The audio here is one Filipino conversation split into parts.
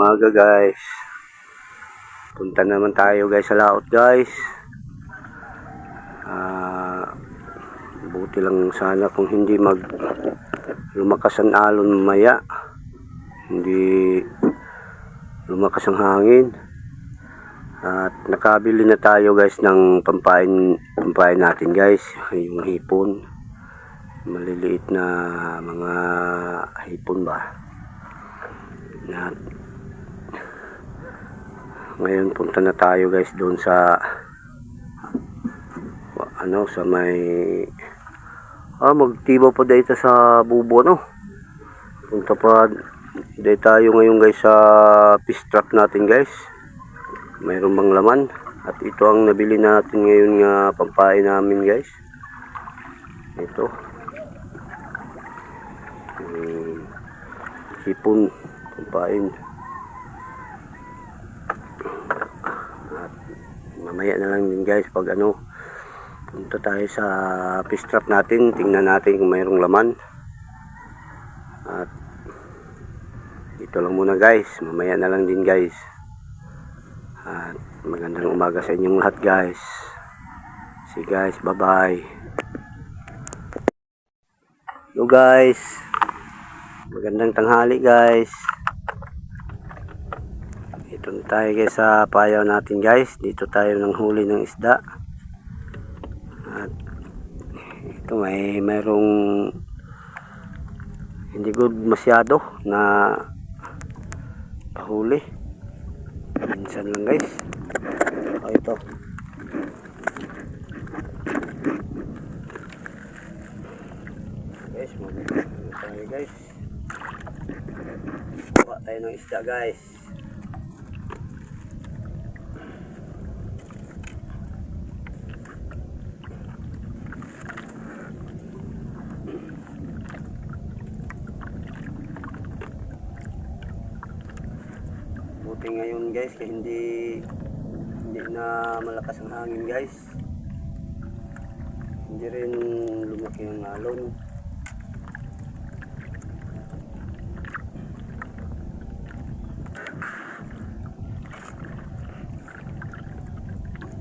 umaga guys. Punta naman tayo guys sa laot guys. Buti lang sana kung hindi lumakas ang alon mamaya. Hindi lumakas ang hangin. At nakabili na tayo guys ng pampain natin guys. Yung hipon. Maliliit na mga hipon ba. At ngayon punta na tayo guys doon sa sa may magtiba pa dito sa bubo punta pa dito tayo ngayon guys sa fish trap natin guys. Mayroon bang laman at ito ang nabili natin ngayon nga pampain namin guys. Ito hipon pampain. At mamaya na lang din guys pag punta tayo sa fish trap natin, tingnan natin kung mayroong laman. At ito lang muna guys, mamaya na lang din guys. At magandang umaga sa inyong lahat guys. See guys, bye bye. Hello guys, magandang tanghali guys. Ito na tayo guys sa payaw natin guys. Dito tayo nang huli ng isda. At ito mayroong hindi good masyado na pahuli. Minsan lang guys. Ito. Guys, magandang tayo guys. Kuha tayo ng isda guys. Buti ngayon guys kaya hindi na malakas ang hangin guys. Hindi rin lumaki ang alon.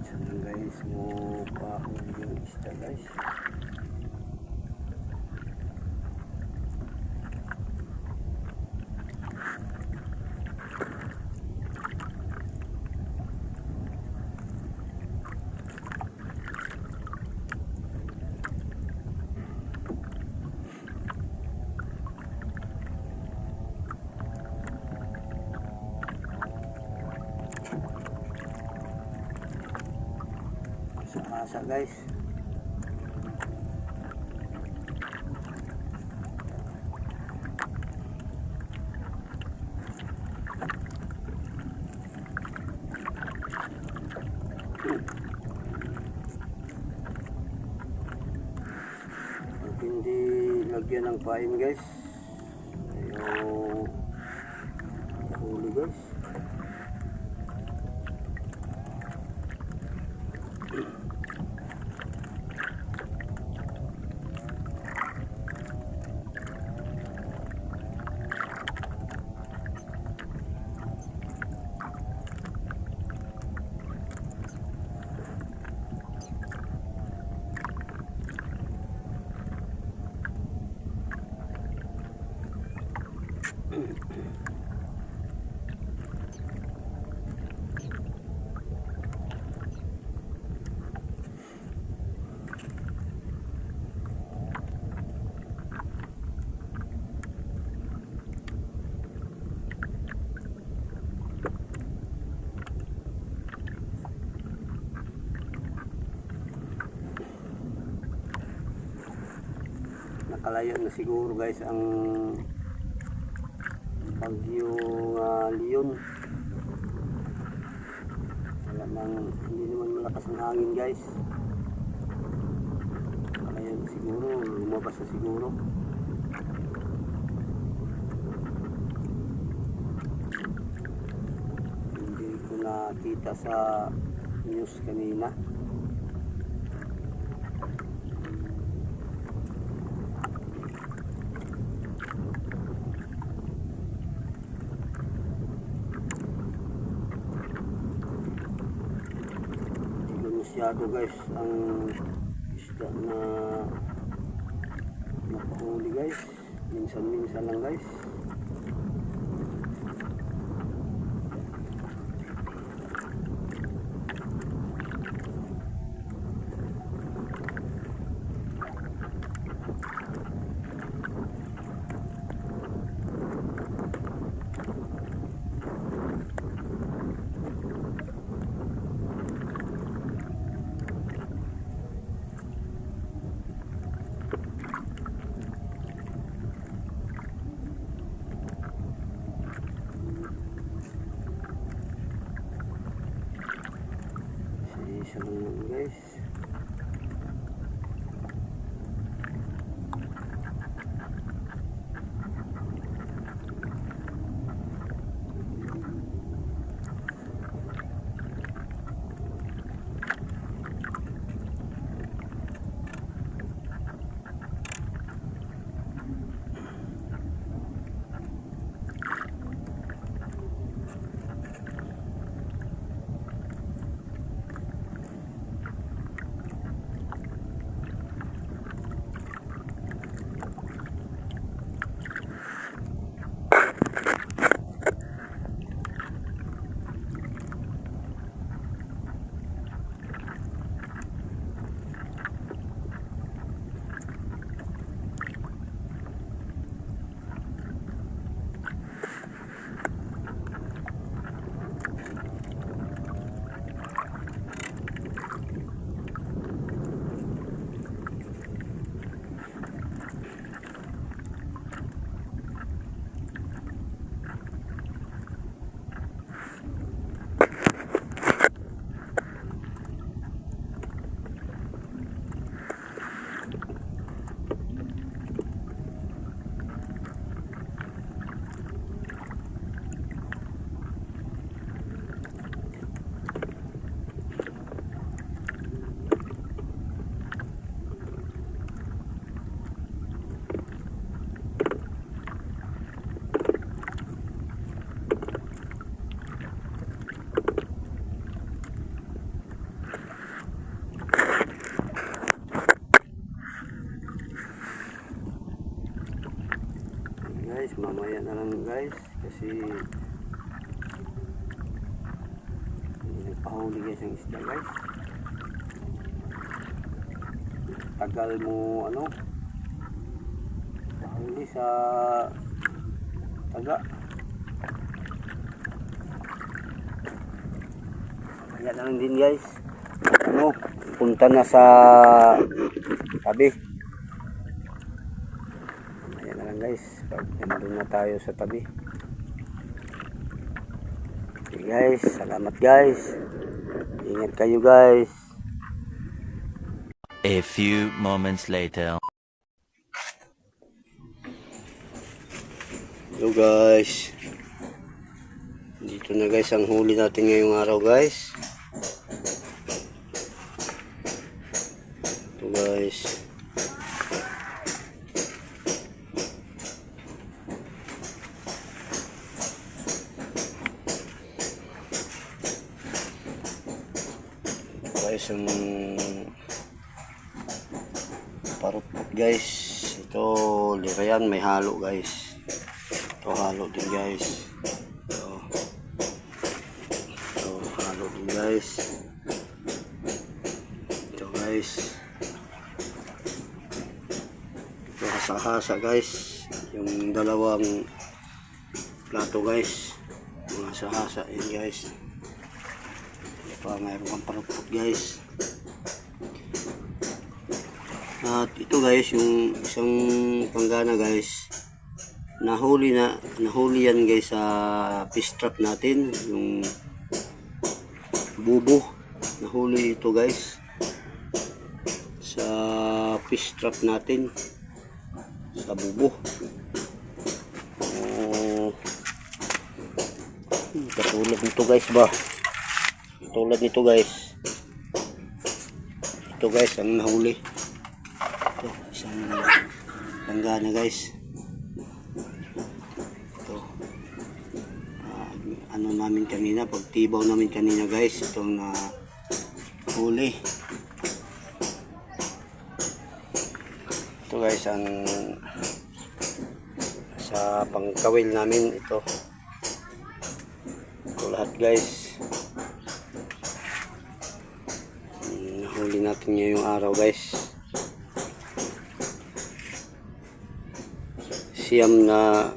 Sana guys mo pahuli yung isda guys. Asa guys. Pag hindi lagyan ng pain guys, ayaw huli guys. Nakalayo na siguro guys ang bagyong Leon. Hindi naman malakas ang hangin guys. Nakalayo na siguro, lumabas na siguro. Hindi ko nakita sa news kanina. limitado guys ang isda na napahuli guys. Minsan-minsan lang guys. Isa lang naman guys. Guys, mamaya na lang guys kasi hindi nagpahuli guys ang isda guys. Tagal mo ano pahuli sa taga. Mamaya na lang din guys. Ano, punta na sa tabi. Mamaya na lang guys. Nandun na tayo sa tabi. Okay guys, salamat guys. Ingat kayo guys. A few moments later. Hello guys. Dito na guys ang huli natin ngayong araw guys. Ito guys. Guys, ang parupot guys. Ito lirayan, may halo guys. Ito halo din guys. Ito halo din guys. Ito guys. Ito hasa-hasa guys. Yung dalawang plato guys. Mga hasa-hasa yun guys. Mayroon kang parupot guys. At ito guys, yung isang panggana guys, nahuli yan guys sa fish trap natin, yung bubo. Nahuli ito guys sa fish trap natin sa bubo. Katulad nito guys ba? Tulad nito guys. Ito guys ang nahuli. Ito isang langgana guys. Ito ano namin kanina, pagtibaw namin kanina guys, itong huli. Ito guys ang sa pangkawil namin ito. Ito lahat guys. Nahuli natin ngayong araw guys. Siyam na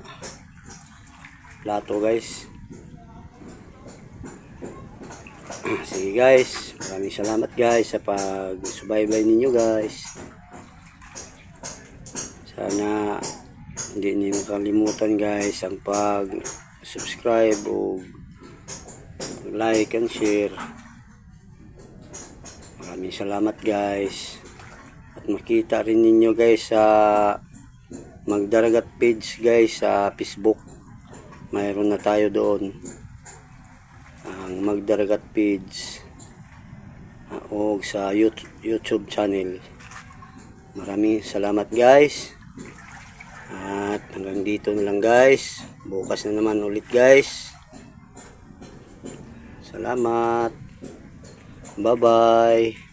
plato guys. Sige guys, maraming salamat guys sa pag-subaybay ninyo guys. Sana hindi niyo makalimutan guys ang pag-subscribe o like and share. Maraming salamat guys. At makita rin ninyo guys sa Magdaragat page guys sa Facebook. Mayroon na tayo doon. Ang Magdaragat page o sa YouTube channel. Maraming salamat guys. At hanggang dito na lang guys. Bukas na naman ulit guys. Salamat. Bye bye.